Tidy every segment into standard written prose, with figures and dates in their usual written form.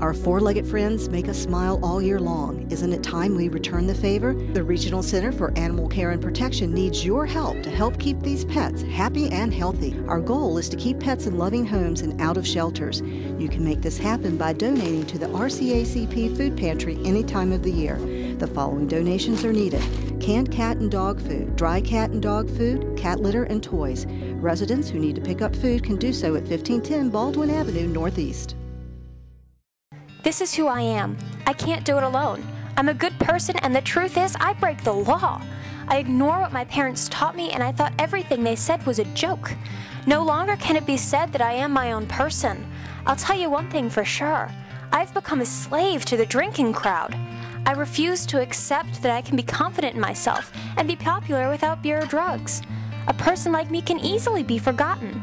Our four-legged friends make us smile all year long. Isn't it time we return the favor? The Regional Center for Animal Care and Protection needs your help to help keep these pets happy and healthy. Our goal is to keep pets in loving homes and out of shelters. You can make this happen by donating to the RCACP Food Pantry any time of the year. The following donations are needed: canned cat and dog food, dry cat and dog food, cat litter, and toys. Residents who need to pick up food can do so at 1510 Baldwin Avenue Northeast. This is who I am. I can't do it alone. I'm a good person, and the truth is, I break the law. I ignore what my parents taught me, and I thought everything they said was a joke. No longer can it be said that I am my own person. I'll tell you one thing for sure. I've become a slave to the drinking crowd. I refuse to accept that I can be confident in myself and be popular without beer or drugs. A person like me can easily be forgotten.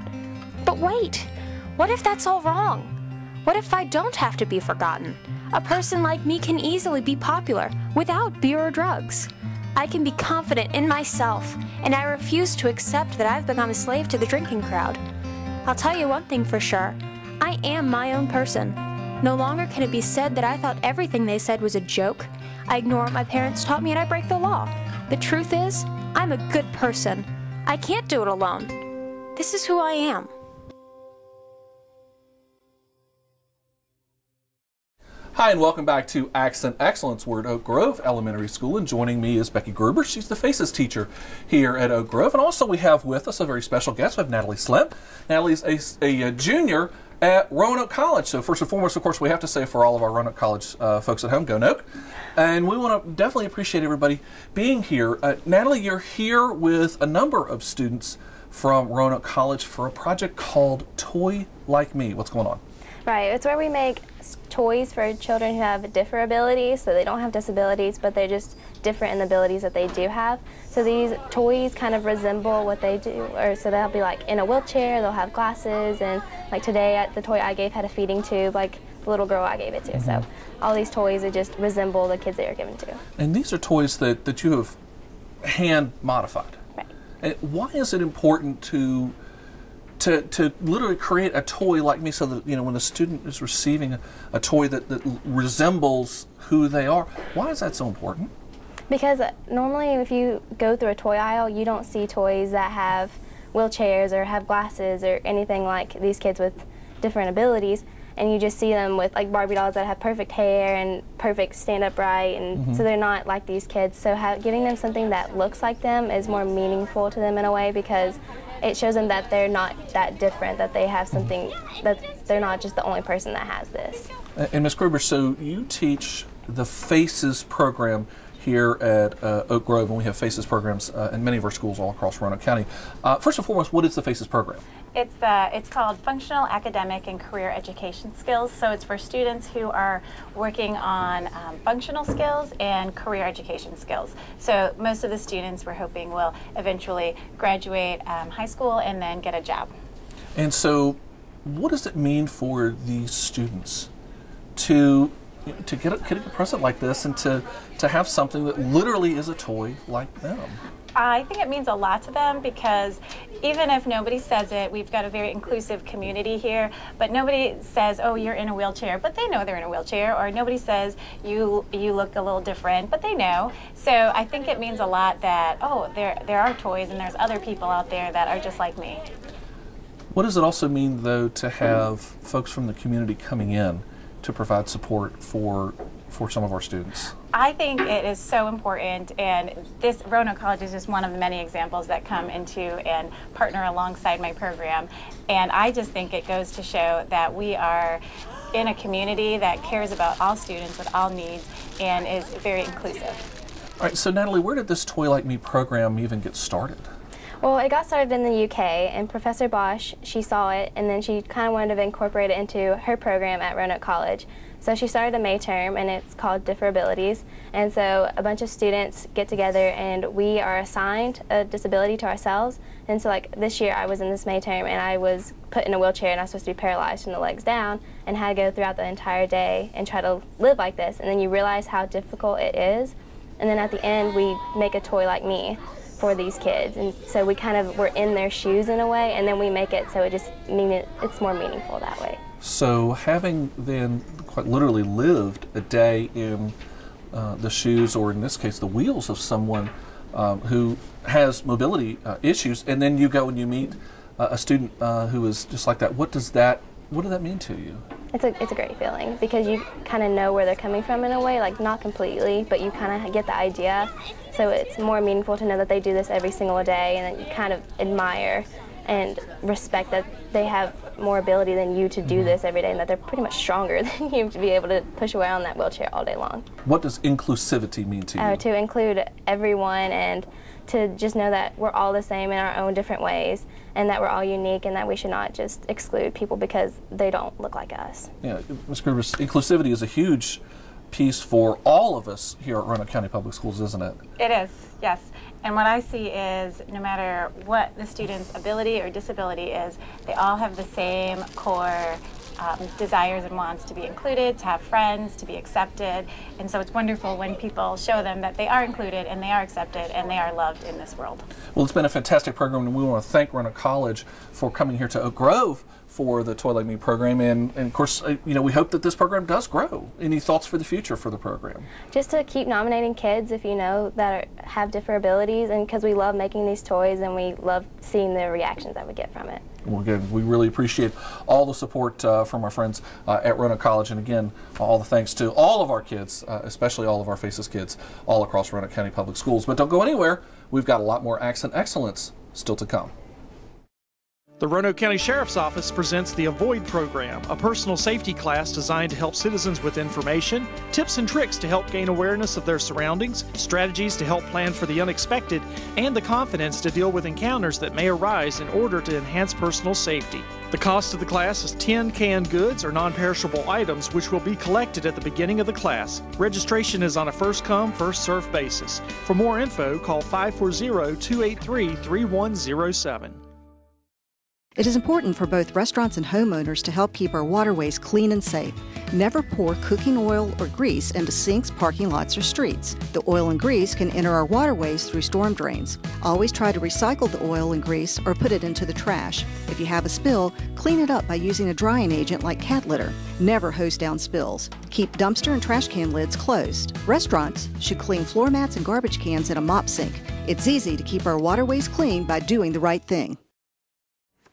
But wait, what if that's all wrong? What if I don't have to be forgotten? A person like me can easily be popular without beer or drugs. I can be confident in myself, and I refuse to accept that I've become a slave to the drinking crowd. I'll tell you one thing for sure. I am my own person. No longer can it be said that I thought everything they said was a joke. I ignore what my parents taught me, and I break the law. The truth is, I'm a good person. I can't do it alone. This is who I am. Hi, and welcome back to Accent Excellence. We're at Oak Grove Elementary School, and joining me is Becky Gruber. She's the FACES teacher here at Oak Grove. And also we have with us a very special guest. We have Natalie Slim. Natalie's a junior at Roanoke College. So first and foremost, of course, we have to say for all of our Roanoke College folks at home, go Noke. And we want to definitely appreciate everybody being here. Natalie, you're here with a number of students from Roanoke College for a project called Toy Like Me. What's going on? Right, it's where we make toys for children who have different abilities, so they don't have disabilities, but they're just different in the abilities that they do have. So these toys kind of resemble what they do, or so they'll be like in a wheelchair, they'll have glasses, and like today the toy I gave had a feeding tube, like the little girl I gave it to. So all these toys just resemble the kids they are given to. And these are toys that you have hand modified. Right. And why is it important to literally create a toy like me, so that, you know, when the student is receiving a toy that resembles who they are? Why is that so important? Because normally if you go through a toy aisle, you don't see toys that have wheelchairs or have glasses or anything like these kids with different abilities, and you just see them with like Barbie dolls that have perfect hair and perfect stand upright, and so they're not like these kids. So giving them something that looks like them is more meaningful to them in a way, because it shows them that they're not that different, that they have something, that they're not just the only person that has this. And Ms. Gruber, so you teach the FACES program here at Oak Grove, and we have FACES programs in many of our schools all across Roanoke County. First and foremost, what is the FACES program? It's called Functional Academic and Career Education Skills. So it's for students who are working on functional skills and career education skills. So most of the students we're hoping will eventually graduate high school and then get a job. And so what does it mean for these students to get a present like this, and to have something that literally is a toy like them? I think it means a lot to them, because even if nobody says it, we've got a very inclusive community here, but nobody says, oh, you're in a wheelchair, but they know they're in a wheelchair, or nobody says you look a little different, but they know. So I think it means a lot that, oh, there are toys and there's other people out there that are just like me. What does it also mean, though, to have folks from the community coming in to provide support for some of our students? I think it is so important, and this Roanoke College is just one of the many examples that come into and partner alongside my program. And I just think it goes to show that we are in a community that cares about all students with all needs and is very inclusive. All right, so Natalie, where did this Toy Like Me program even get started? Well, it got started in the UK, and Professor Bosch, she saw it, and then she kind of wanted to incorporate it into her program at Roanoke College. So she started a May term, and it's called Differabilities. And so a bunch of students get together, and we are assigned a disability to ourselves. And so like this year I was in this May term, and I was put in a wheelchair, and I was supposed to be paralyzed from the legs down, and had to go throughout the entire day and try to live like this. And then you realize how difficult it is. And then at the end we make a toy like me for these kids. And so we kind of were in their shoes in a way, and then we make it so it's more meaningful that way. So having then quite literally lived a day in the shoes, or in this case the wheels of someone who has mobility issues, and then you go and you meet a student who is just like that, what does that mean to you? It's a great feeling because you kind of know where they're coming from in a way, like not completely, but you kind of get the idea. So it's more meaningful to know that they do this every single day, and that you kind of admire and respect that they have more ability than you to do this every day, and that they're pretty much stronger than you to be able to push away on that wheelchair all day long. What does inclusivity mean to you? To include everyone, and to just know that we're all the same in our own different ways, and that we're all unique, and that we should not just exclude people because they don't look like us. Yeah, Ms. Gruber, inclusivity is a huge piece for all of us here at Roanoke County Public Schools, isn't it? It is, yes. And what I see is no matter what the student's ability or disability is, they all have the same core desires and wants to be included, to have friends, to be accepted. And so it's wonderful when people show them that they are included and they are accepted and they are loved in this world. Well, it's been a fantastic program, and we want to thank Roanoke College for coming here to Oak Grove for the Toy Like Me program, and of course, you know, we hope that this program does grow. Any thoughts for the future for the program? Just to keep nominating kids, if you know, that have different abilities, and because we love making these toys and we love seeing the reactions that we get from it. Well, again, we really appreciate all the support from our friends at Roanoke College, and again, all the thanks to all of our kids, especially all of our Faces kids, all across Roanoke County Public Schools. But don't go anywhere. We've got a lot more Accent Excellence still to come. The Roanoke County Sheriff's Office presents the Avoid Program, a personal safety class designed to help citizens with information, tips and tricks to help gain awareness of their surroundings, strategies to help plan for the unexpected, and the confidence to deal with encounters that may arise in order to enhance personal safety. The cost of the class is 10 canned goods or non-perishable items, which will be collected at the beginning of the class. Registration is on a first-come, first-served basis. For more info, call 540-283-3107. It is important for both restaurants and homeowners to help keep our waterways clean and safe. Never pour cooking oil or grease into sinks, parking lots, or streets. The oil and grease can enter our waterways through storm drains. Always try to recycle the oil and grease or put it into the trash. If you have a spill, clean it up by using a drying agent like cat litter. Never hose down spills. Keep dumpster and trash can lids closed. Restaurants should clean floor mats and garbage cans in a mop sink. It's easy to keep our waterways clean by doing the right thing.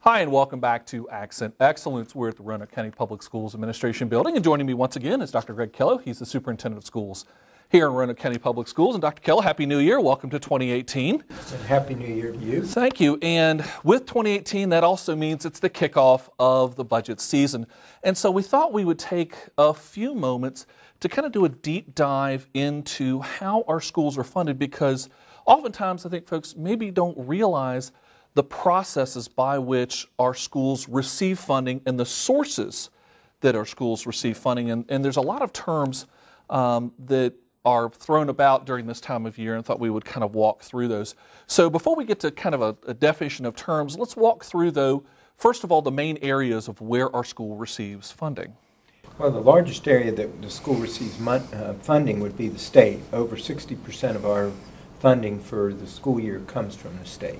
Hi, and welcome back to Accent Excellence. We're at the Roanoke County Public Schools Administration Building, and joining me once again is Dr. Greg Kello. He's the Superintendent of Schools here in Roanoke County Public Schools. And Dr. Kello, Happy New Year. Welcome to 2018. Happy New Year to you. Thank you. And with 2018, that also means it's the kickoff of the budget season. And so we thought we would take a few moments to kind of do a deep dive into how our schools are funded, because oftentimes I think folks maybe don't realize the processes by which our schools receive funding and the sources that our schools receive funding. And there's a lot of terms that are thrown about during this time of year, and thought we would kind of walk through those. So before we get to kind of a definition of terms, let's walk through, though, first of all, the main areas of where our school receives funding. Well, the largest area that the school receives funding would be the state. Over 60% of our funding for the school year comes from the state.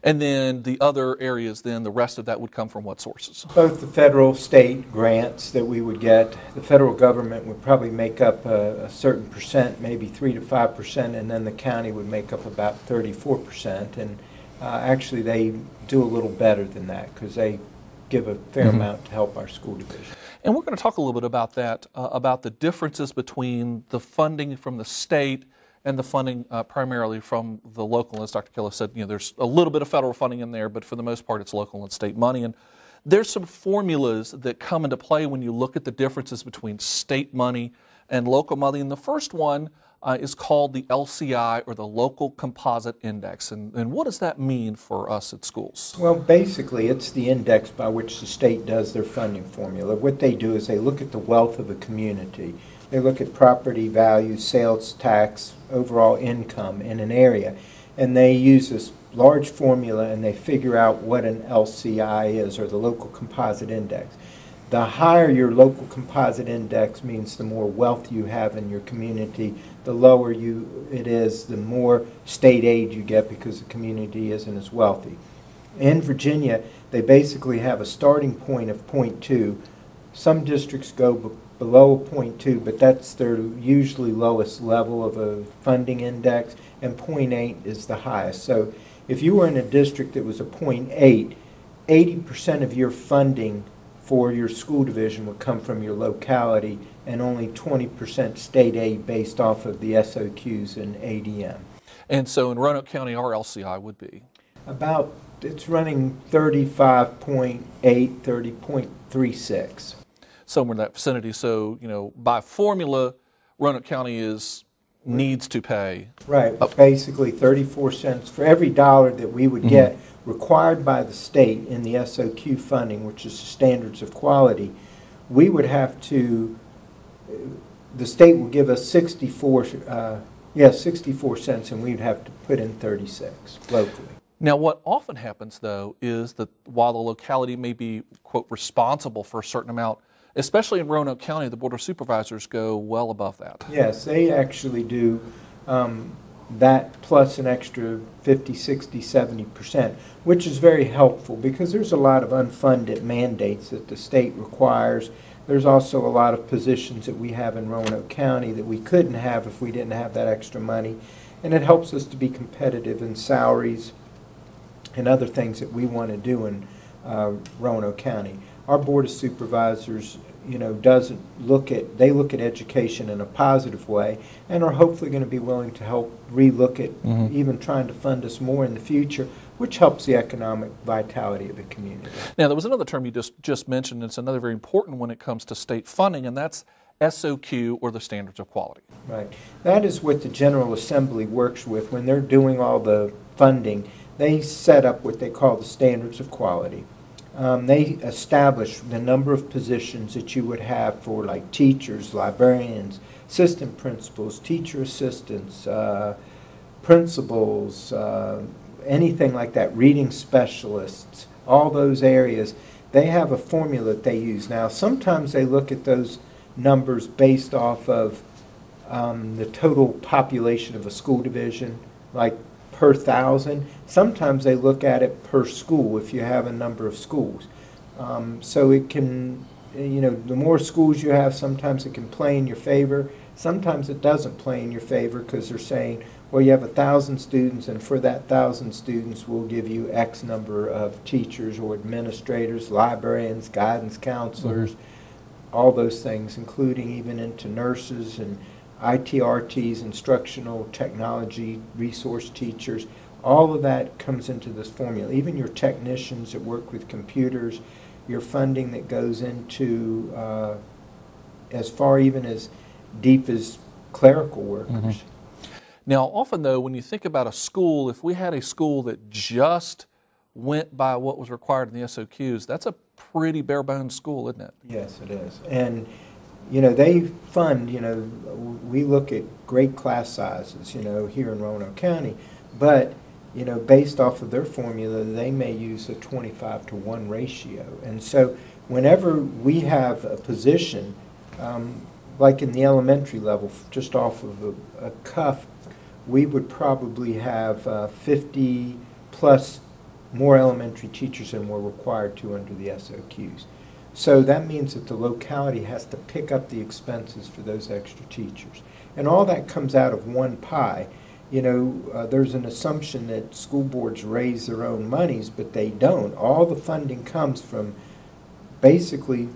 And then the other areas, then the rest of that would come from what sources? Both the federal, state grants that we would get. The federal government would probably make up a certain percent, maybe 3 to 5%, and then the county would make up about 34%. And actually they do a little better than that because they give a fair amount to help our school division. And we're going to talk a little bit about that, about the differences between the funding from the state and the funding primarily from the local. As Dr. Kello said, you know, there's a little bit of federal funding in there, but for the most part it's local and state money. And there's some formulas that come into play when you look at the differences between state money and local money. And the first one is called the LCI, or the Local Composite Index. And what does that mean for us at schools? Well, basically it's the index by which the state does their funding formula. What they do is they look at the wealth of a community. They look at property value, sales tax, overall income in an area, and they use this large formula and they figure out what an LCI is, or the Local Composite Index. The higher your Local Composite Index means the more wealth you have in your community. The lower it is, the more state aid you get because the community isn't as wealthy. In Virginia, they basically have a starting point of 0.2, Some districts go below a 0.2, but that's their usually lowest level of a funding index, and 0.8 is the highest. So if you were in a district that was a 0.8, 80% of your funding for your school division would come from your locality, and only 20% state aid based off of the SOQs and ADM. And so in Roanoke County, our LCI would be? About, it's running 35.8, 30.36. Somewhere in that vicinity. So, you know, by formula, Roanoke County needs to pay. Right, basically 34 cents for every dollar that we would get required by the state in the SOQ funding, which is the standards of quality. We would have to, the state would give us 64 cents, and we'd have to put in 36 locally. Now, what often happens, though, is that while the locality may be, quote, responsible for a certain amount, especially in Roanoke County, the Board of Supervisors go well above that. Yes, they actually do that plus an extra 50, 60, 70%, which is very helpful because there's a lot of unfunded mandates that the state requires. There's also a lot of positions that we have in Roanoke County that we couldn't have if we didn't have that extra money. And it helps us to be competitive in salaries and other things that we want to do in Roanoke County. Our Board of Supervisors, you know, they look at education in a positive way and are hopefully going to be willing to help relook at even trying to fund us more in the future, which helps the economic vitality of the community. Now, there was another term you just mentioned. It's another very important when it comes to state funding, and that's SOQ, or the standards of quality. Right. That is what the General Assembly works with when they're doing all the funding. They set up what they call the standards of quality. They establish the number of positions that you would have for like teachers, librarians, assistant principals, teacher assistants, principals, anything like that, reading specialists, all those areas. They have a formula that they use. Now, sometimes they look at those numbers based off of the total population of a school division, like per 1,000. Sometimes they look at it per school if you have a number of schools. So it can, you know, the more schools you have, sometimes it can play in your favor. Sometimes it doesn't play in your favor because they're saying, well, you have 1,000 students, and for that 1,000 students, we'll give you X number of teachers or administrators, librarians, guidance counselors, all those things, including even into nurses and ITRTs, instructional technology, resource teachers. All of that comes into this formula. Even your technicians that work with computers, your funding that goes into as far even as deep as clerical workers. Now, often, though, when you think about a school, if we had a school that just went by what was required in the SOQs, that's a pretty bare-bones school, isn't it? Yes, it is. And you know, they fund, you know, we look at great class sizes, you know, here in Roanoke County, but, you know, based off of their formula, they may use a 25-to-1 ratio. And so whenever we have a position, like in the elementary level, just off of a cuff, we would probably have 50 plus more elementary teachers than we're required to under the SOQs. So that means that the locality has to pick up the expenses for those extra teachers. And all that comes out of one pie. You know, there's an assumption that school boards raise their own monies, but they don't. All the funding comes from basically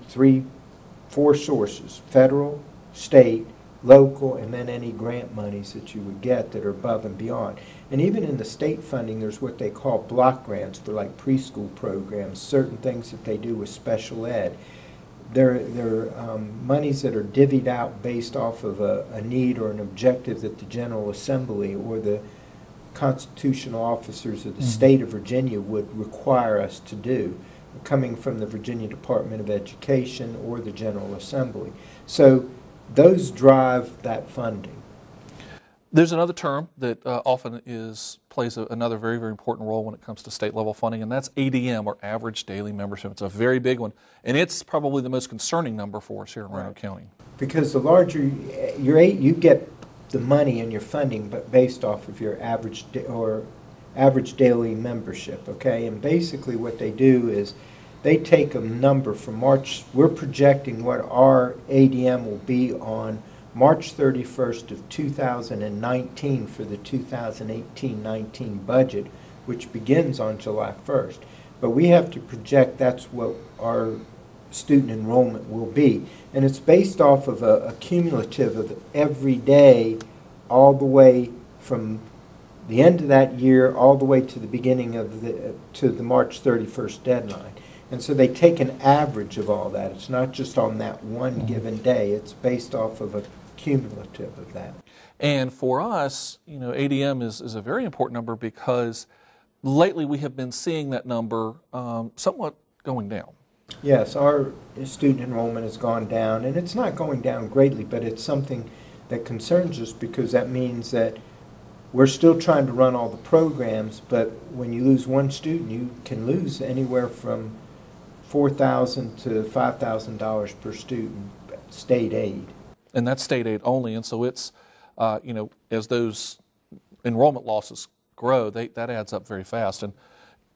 4 sources: federal, state, local, and then any grant monies that you would get that are above and beyond. And even in the state funding, there's what they call block grants for like preschool programs, certain things that they do with special ed. They're monies that are divvied out based off of a need or an objective that the General Assembly or the constitutional officers of the state of Virginia would require us to do, coming from the Virginia Department of Education or the General Assembly. So those drive that funding. There's another term that often plays another very, very important role when it comes to state level funding, and that's ADM, or average daily membership. It's a very big one, and it's probably the most concerning number for us here in Roanoke County. Because the larger you get the money and your funding, but based off of your average daily membership. Okay, and basically what they do is They take a number from March. We're projecting what our ADM will be on March 31st of 2019 for the 2018-19 budget, which begins on July 1st. But we have to project that's what our student enrollment will be. And it's based off of a cumulative of every day all the way from the end of that year all the way to the beginning of the March 31st deadline. And so they take an average of all that. It's not just on that one given day. It's based off of a cumulative of that. And for us, you know, ADM is a very important number because lately we have been seeing that number somewhat going down. Yes, our student enrollment has gone down, and it's not going down greatly, but it's something that concerns us because that means that we're still trying to run all the programs, but when you lose one student, you can lose anywhere from $4,000 to $5,000 per student state aid. And that's state aid only, and so it's, you know, as those enrollment losses grow, that adds up very fast. And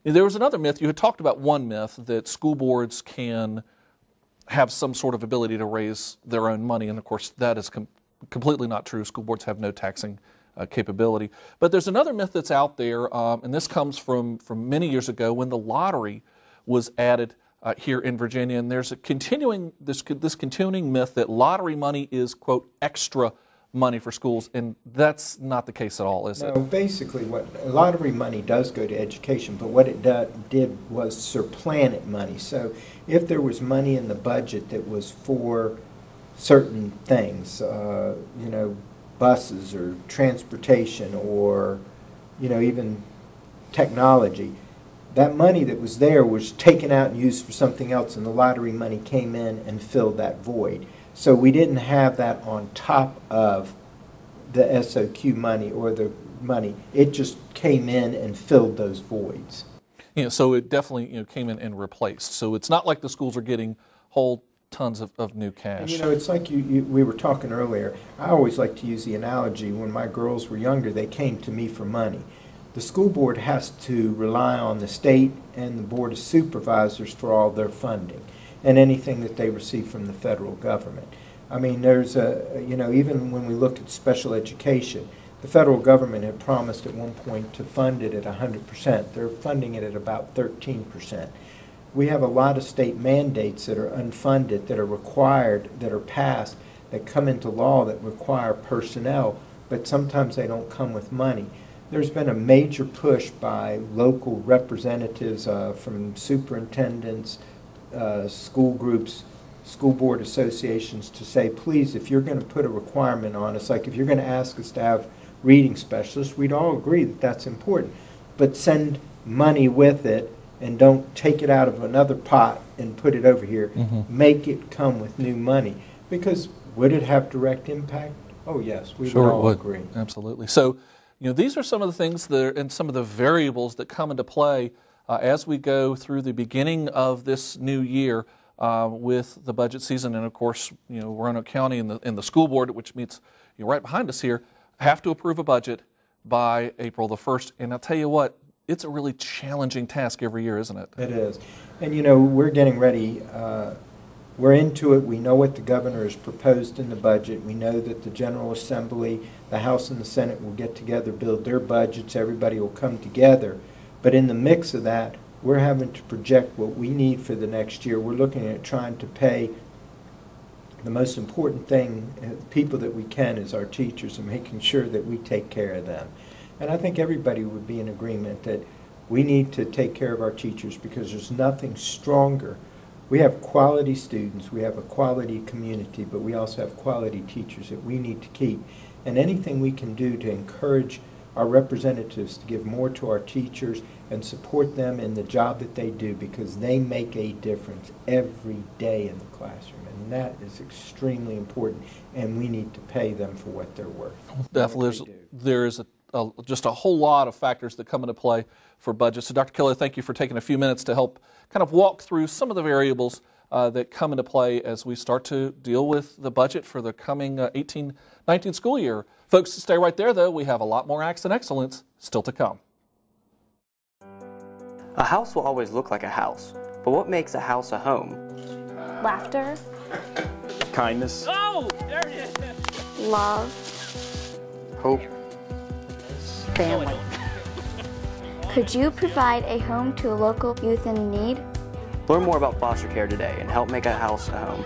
there was another myth. You had talked about one myth, that school boards can have some sort of ability to raise their own money, and of course that is completely not true. School boards have no taxing capability. But there's another myth that's out there, and this comes from many years ago when the lottery was added here in Virginia, and there's a continuing this continuing myth that lottery money is, quote, extra money for schools, and that's not the case at all, is it? No, basically what lottery money does go to education, but what it did was supplant it money. So if there was money in the budget that was for certain things, you know, buses or transportation or, you know, even technology, that money that was there was taken out and used for something else, and the lottery money came in and filled that void. So we didn't have that on top of the SOQ money or the money. It just came in and filled those voids. You know, so it definitely, you know, came in and replaced. So it's not like the schools are getting whole tons of new cash. And, you know, it's like we were talking earlier. I always like to use the analogy, when my girls were younger, they came to me for money. The school board has to rely on the state and the board of supervisors for all their funding and anything that they receive from the federal government. I mean, there's you know, even when we look at special education, the federal government had promised at one point to fund it at 100%. They're funding it at about 13%. We have a lot of state mandates that are unfunded, that are required, that are passed, that come into law that require personnel, but sometimes they don't come with money. There's been a major push by local representatives from superintendents, school groups, school board associations to say, please, if you're going to put a requirement on us, like if you're going to ask us to have reading specialists, we'd all agree that that's important. But send money with it and don't take it out of another pot and put it over here. Make it come with new money. Because would it have direct impact? Oh, yes, we would all agree. Absolutely. So, you know, these are some of the things that are, and some of the variables that come into play as we go through the beginning of this new year with the budget season. And of course, you know, Roanoke County and the school board, which meets, you know, right behind us here, have to approve a budget by April the 1st. And I'll tell you what, it's a really challenging task every year, isn't it? It is. And you know, we're getting ready. We're into it. We know what the governor has proposed in the budget. We know that the General Assembly, the House and the Senate will get together, build their budgets. Everybody will come together. But in the mix of that, we're having to project what we need for the next year. We're looking at trying to pay the most important thing, people that we can, is our teachers, and making sure that we take care of them. And I think everybody would be in agreement that we need to take care of our teachers, because there's nothing stronger. We have quality students, we have a quality community, but we also have quality teachers that we need to keep. And anything we can do to encourage our representatives to give more to our teachers and support them in the job that they do, because they make a difference every day in the classroom. And that is extremely important, and we need to pay them for what they're worth. Definitely. There is just a whole lot of factors that come into play for budget. So Dr. Keller, thank you for taking a few minutes to help kind of walk through some of the variables that come into play as we start to deal with the budget for the coming 18-19 school year. Folks, stay right there, though. We have a lot more Accent Excellence still to come. A house will always look like a house, But what makes a house a home? Laughter, Kindness. Oh, there it is. love, Hope. Family. Could you provide a home to a local youth in need? Learn more about foster care today and help make a house a home.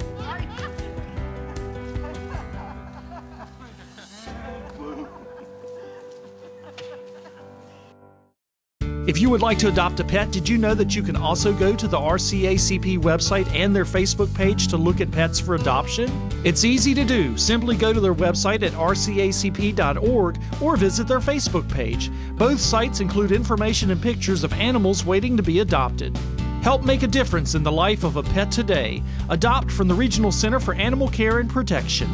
If you would like to adopt a pet, did you know that you can also go to the RCACP website and their Facebook page to look at pets for adoption? It's easy to do. Simply go to their website at rcacp.org or visit their Facebook page. Both sites include information and pictures of animals waiting to be adopted. Help make a difference in the life of a pet today. Adopt from the Regional Center for Animal Care and Protection.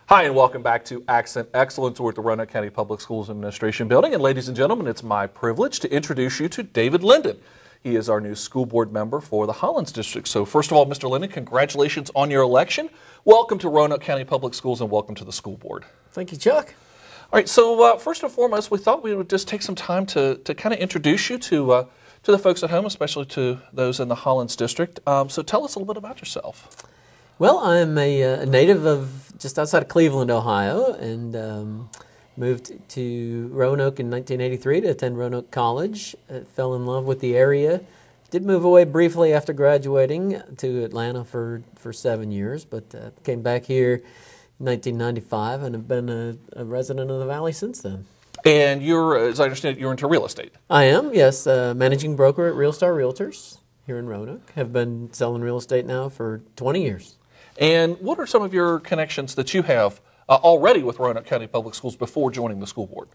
Hi, and welcome back to Accent Excellence. We're at the Roanoke County Public Schools Administration Building. And ladies and gentlemen, it's my privilege to introduce you to David Linden. He is our new school board member for the Hollins District. So first of all, Mr. Linden, congratulations on your election. Welcome to Roanoke County Public Schools and welcome to the school board. Thank you, Chuck. All right, so first and foremost, we thought we would just take some time to kind of introduce you to the folks at home, especially to those in the Hollins District. So tell us a little bit about yourself. Well, I'm a native of just outside of Cleveland, Ohio, and moved to Roanoke in 1983 to attend Roanoke College. Fell in love with the area. Did move away briefly after graduating to Atlanta for 7 years, but came back here in 1995 and have been a resident of the Valley since then. And you're, as I understand it, you're into real estate. I am, yes, managing broker at Real Star Realtors here in Roanoke. Have been selling real estate now for 20 years. And what are some of your connections that you have already with Roanoke County Public Schools before joining the school board?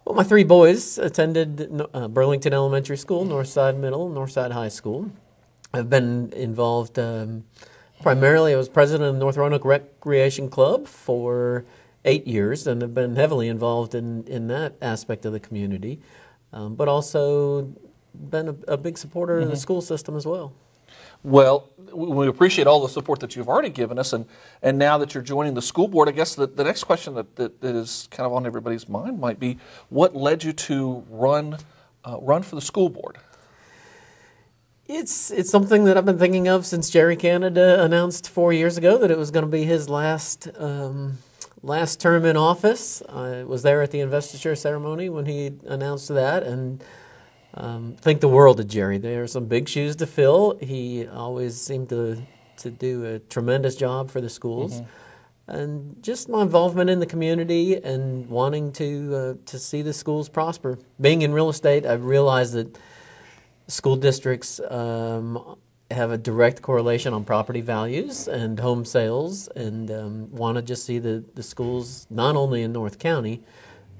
Well, my three boys attended Burlington Elementary School, Northside Middle, Northside High School. I've been involved primarily, I was president of the North Roanoke Recreation Club for 8 years and have been heavily involved in that aspect of the community, but also been a big supporter of the school system as well. Well, we appreciate all the support that you've already given us, and now that you're joining the school board, I guess the next question that is kind of on everybody's mind might be, what led you to run for the school board? It's something that I've been thinking of since Jerry Canada announced 4 years ago that it was going to be his last term in office. I was there at the investiture ceremony when he announced that, and think the world of Jerry. There are some big shoes to fill. He always seemed to do a tremendous job for the schools. And just my involvement in the community and wanting to see the schools prosper. Being in real estate, I've realized that school districts have a direct correlation on property values and home sales, and want to just see the schools, not only in North County,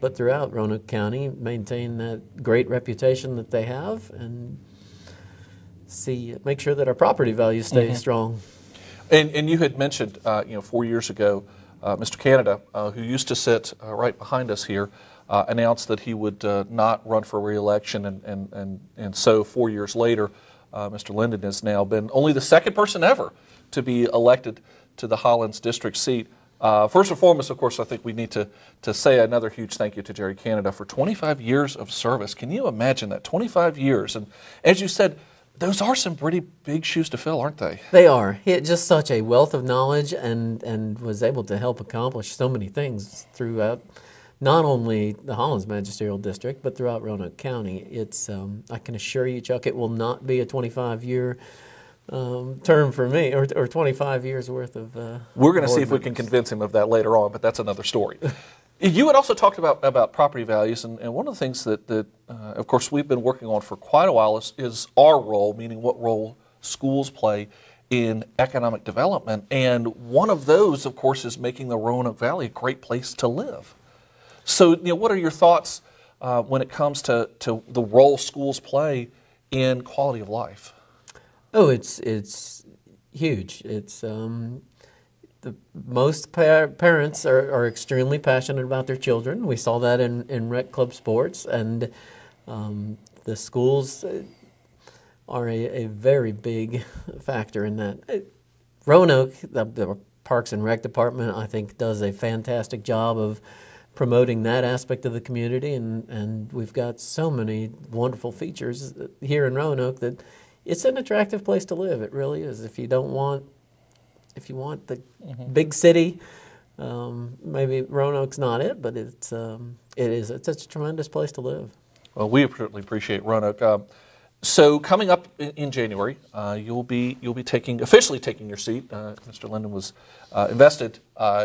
but throughout Roanoke County, maintain that great reputation that they have and make sure that our property values stay strong. And you had mentioned, 4 years ago, Mr. Canada, who used to sit right behind us here, announced that he would not run for re-election, and so 4 years later, Mr. Linden has now been only the second person ever to be elected to the Hollins district seat. First and foremost, of course, I think we need to say another huge thank you to Jerry Canada for 25 years of service. Can you imagine that? 25 years. And as you said, those are some pretty big shoes to fill, aren't they? They are. He had just such a wealth of knowledge and was able to help accomplish so many things throughout not only the Hollins Magisterial District, but throughout Roanoke County. It's I can assure you, Chuck, it will not be a 25-year term for me, or 25 years worth of we're going to see if we can convince him of that later on, but that's another story. You had also talked about property values, and one of the things that of course, we've been working on for quite a while is our role, meaning what role schools play in economic development, and one of those, of course, is making the Roanoke Valley a great place to live. So, what are your thoughts when it comes to the role schools play in quality of life? Oh, it's huge. It's most parents are extremely passionate about their children. We saw that in rec club sports, and the schools are a very big factor in that. Roanoke, the Parks and Rec Department, I think, does a fantastic job of promoting that aspect of the community, and we've got so many wonderful features here in Roanoke that it's an attractive place to live. It really is. If you want the big city, maybe Roanoke's not it, but it's a tremendous place to live. Well, we certainly appreciate Roanoke. So coming up in January, you'll be officially taking your seat. Mr. Linden was invested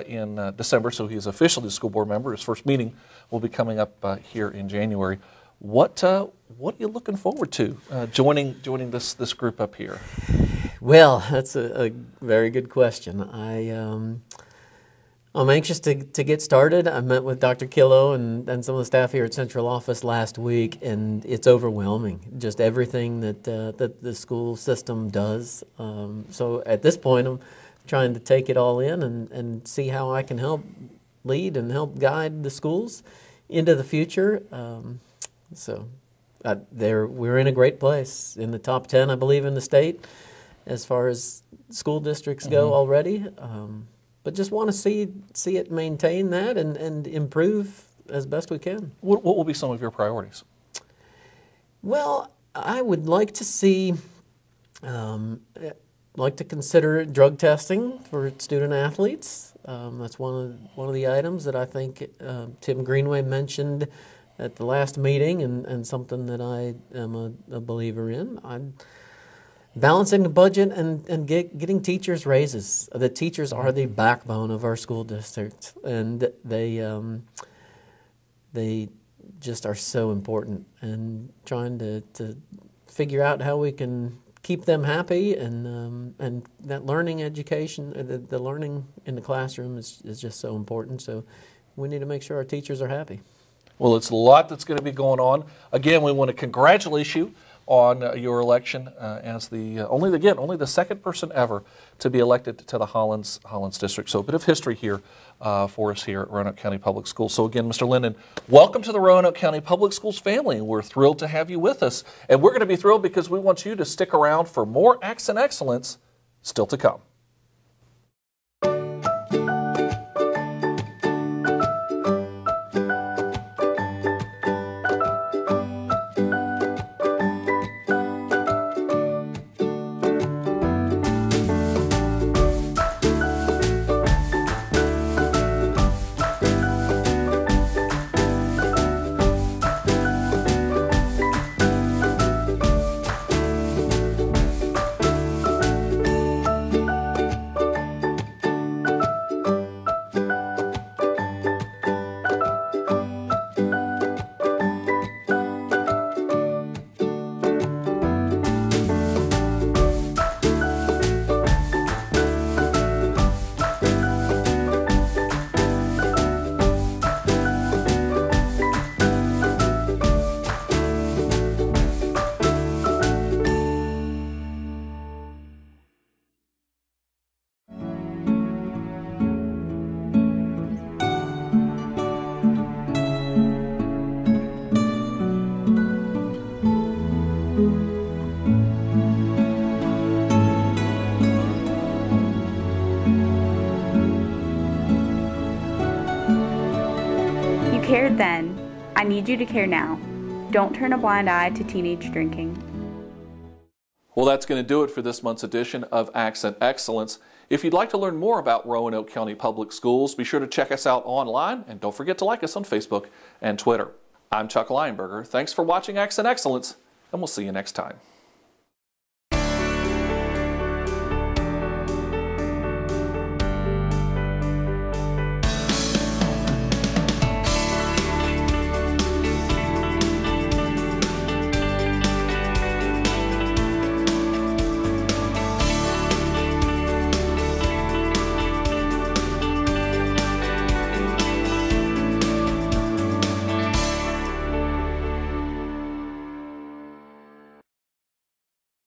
in December, so he is officially a school board member. His first meeting will be coming up here in January. What are you looking forward to joining this group up here? Well, that's a very good question. I'm anxious to get started. I met with Dr. Killo and some of the staff here at Central Office last week, and it's overwhelming, just everything that the school system does. So at this point, I'm trying to take it all in and see how I can help lead and help guide the schools into the future. We're in a great place, in the top 10, I believe, in the state as far as school districts go already. But just want to see it maintain that and improve as best we can. What will be some of your priorities? Well, I would like to see, like to consider drug testing for student athletes. That's one of the items that I think Tim Greenway mentioned at the last meeting, and something that I am a believer in. Balancing the budget and getting teachers raises. The teachers are the backbone of our school district, and they just are so important. And trying to figure out how we can keep them happy, and that learning education, the learning in the classroom is just so important. So we need to make sure our teachers are happy. Well, it's a lot that's going to be going on. Again, we want to congratulate you on your election as only the second person ever to be elected to the Hollins district. So a bit of history here for us here at Roanoke County Public Schools. So again, Mr. Linden, welcome to the Roanoke County Public Schools family. We're thrilled to have you with us, and we're going to be thrilled because we want you to stick around for more Accent Excellence still to come. Cared then, I need you to care now. Don't turn a blind eye to teenage drinking. Well, that's going to do it for this month's edition of Accent Excellence. If you'd like to learn more about Roanoke County Public Schools, be sure to check us out online, and don't forget to like us on Facebook and Twitter. I'm Chuck Leinberger. Thanks for watching Accent Excellence, and we'll see you next time.